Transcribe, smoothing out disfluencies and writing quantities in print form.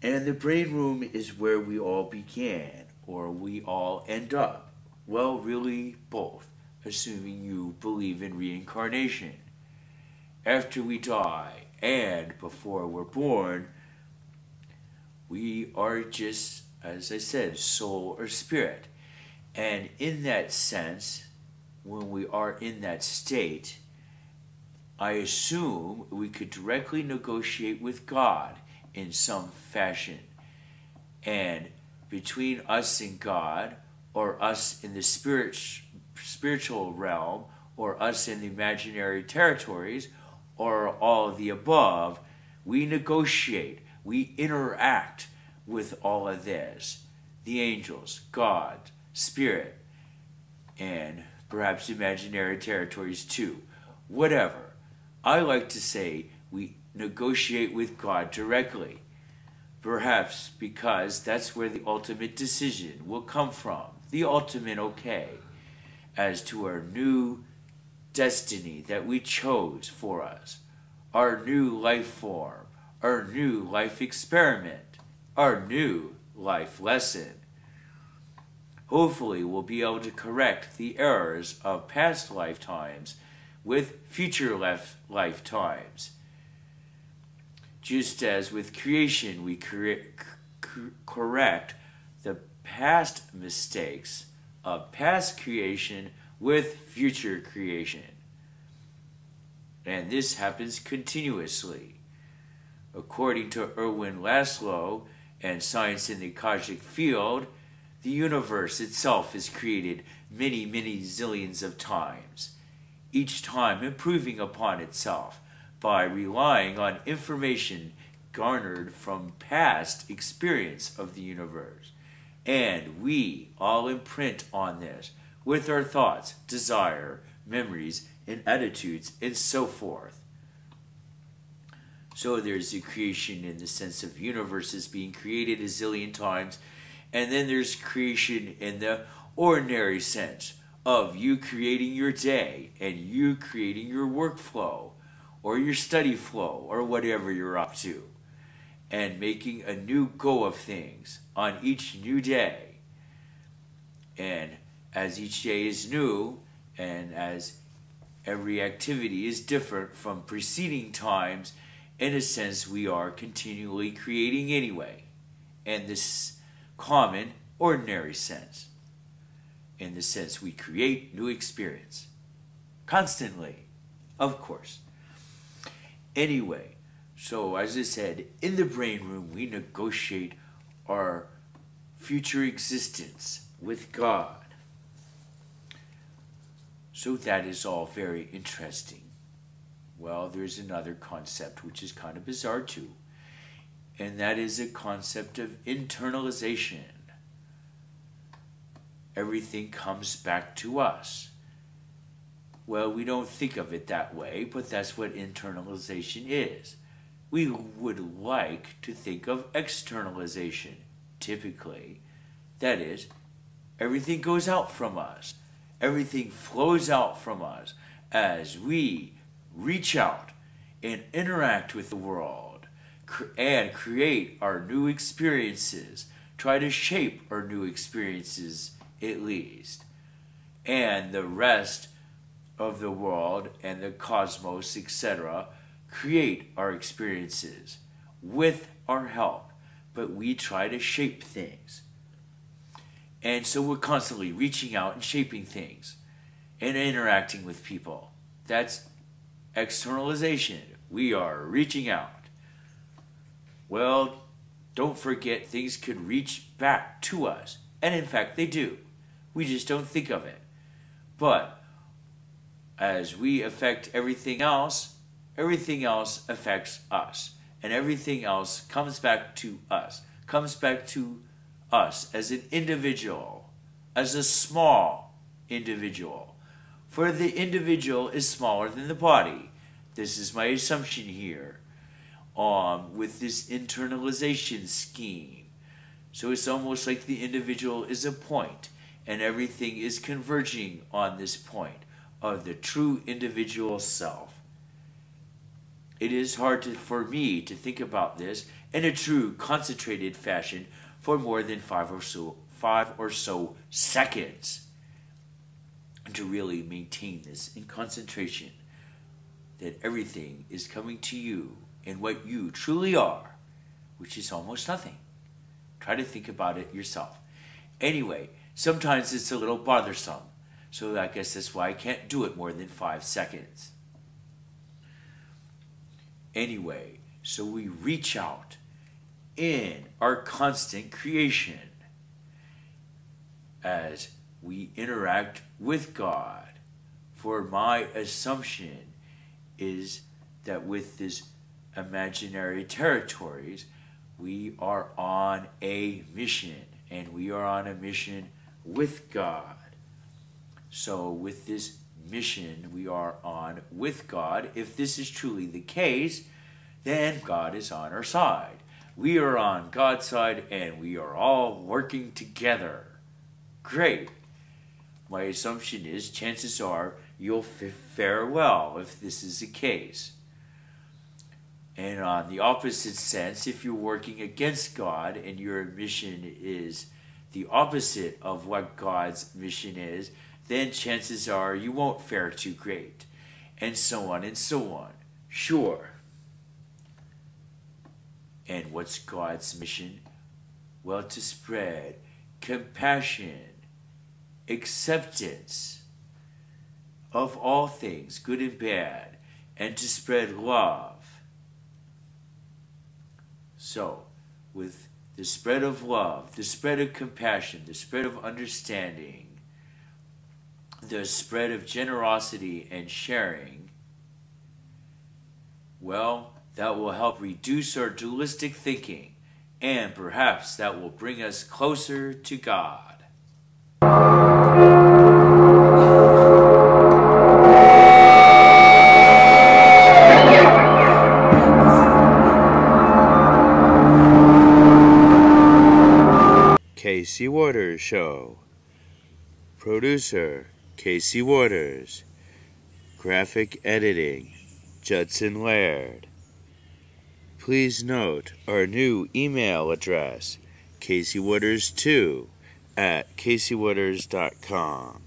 And the brain room is where we all began, or we all end up. Well, really, both, assuming you believe in reincarnation. After we die and before we're born, we are just, as I said, soul or spirit. And in that sense, when we are in that state, I assume we could directly negotiate with God in some fashion. And between us and God, or us in the spiritual realm, or us in the imaginary territories, or all of the above, we negotiate, we interact with all of this. The angels, God, spirit, and perhaps imaginary territories too. Whatever. I like to say we negotiate with God directly. Perhaps because that's where the ultimate decision will come from. The ultimate okay as to our new destiny that we chose for us. Our new life form. Our new life experiment. Our new life lesson. Hopefully we'll be able to correct the errors of past lifetimes with future lifetimes. Just as with creation we correct the past mistakes of past creation with future creation. And this happens continuously. According to Erwin Laszlo and Science in the Akashic Field, the universe itself is created many, many zillions of times, each time improving upon itself by relying on information garnered from past experience of the universe. And we all imprint on this with our thoughts, desire, memories, and attitudes, and so forth. So there's the creation in the sense of universes being created a zillion times, and then there's creation in the ordinary sense of you creating your day and you creating your workflow or your study flow or whatever you're up to, and making a new go of things on each new day. And as each day is new, and as every activity is different from preceding times, in a sense we are continually creating anyway, in this common, ordinary sense. In the sense we create new experience. Constantly, of course. Anyway, so as I said, in the brain room we negotiate our future existence with God. So that is all very interesting. Well, there's another concept which is kind of bizarre too, and that is a concept of internalization. Everything comes back to us. Well, we don't think of it that way, but that's what internalization is. We would like to think of externalization, typically. That is, everything goes out from us. Everything flows out from us as we reach out and interact with the world and create our new experiences, try to shape our new experiences at least, and the rest of the world and the cosmos, etc., create our experiences with our help, but we try to shape things. And so we're constantly reaching out and shaping things and interacting with people. That's externalization. We are reaching out. Well, don't forget things could reach back to us. And in fact, they do. We just don't think of it. But as we affect everything else affects us. And everything else comes back to us. Comes back to us as an individual, as a small individual. For the individual is smaller than the body. This is my assumption here with this internalization scheme. So it's almost like the individual is a point, and everything is converging on this point of the true individual self. It is hard for me to think about this in a true concentrated fashion for more than 5 or so seconds. And to really maintain this in concentration, that everything is coming to you in what you truly are, which is almost nothing. Try to think about it yourself. Anyway, sometimes it's a little bothersome, so I guess that's why I can't do it more than 5 seconds. Anyway, so we reach out in our constant creation as we interact with God. For my assumption is that with this imaginary territories, we are on a mission, and we are on a mission with God. So with this mission we are on with God, if this is truly the case, then God is on our side. We are on God's side, and we are all working together. Great. My assumption is, chances are, you'll fare well if this is the case. And on the opposite sense, if you're working against God and your mission is the opposite of what God's mission is, then chances are you won't fare too great. And so on and so on. Sure. And what's God's mission? Well, to spread compassion, acceptance of all things, good and bad, and to spread love. So, with the spread of love, the spread of compassion, the spread of understanding, the spread of generosity and sharing, well, that will help reduce our dualistic thinking, and perhaps that will bring us closer to God. Casey Waters Show. Producer, Casey Waters. Graphic editing, Judson Laird. Please note our new email address, CaseyWaters2@CaseyWaters.com.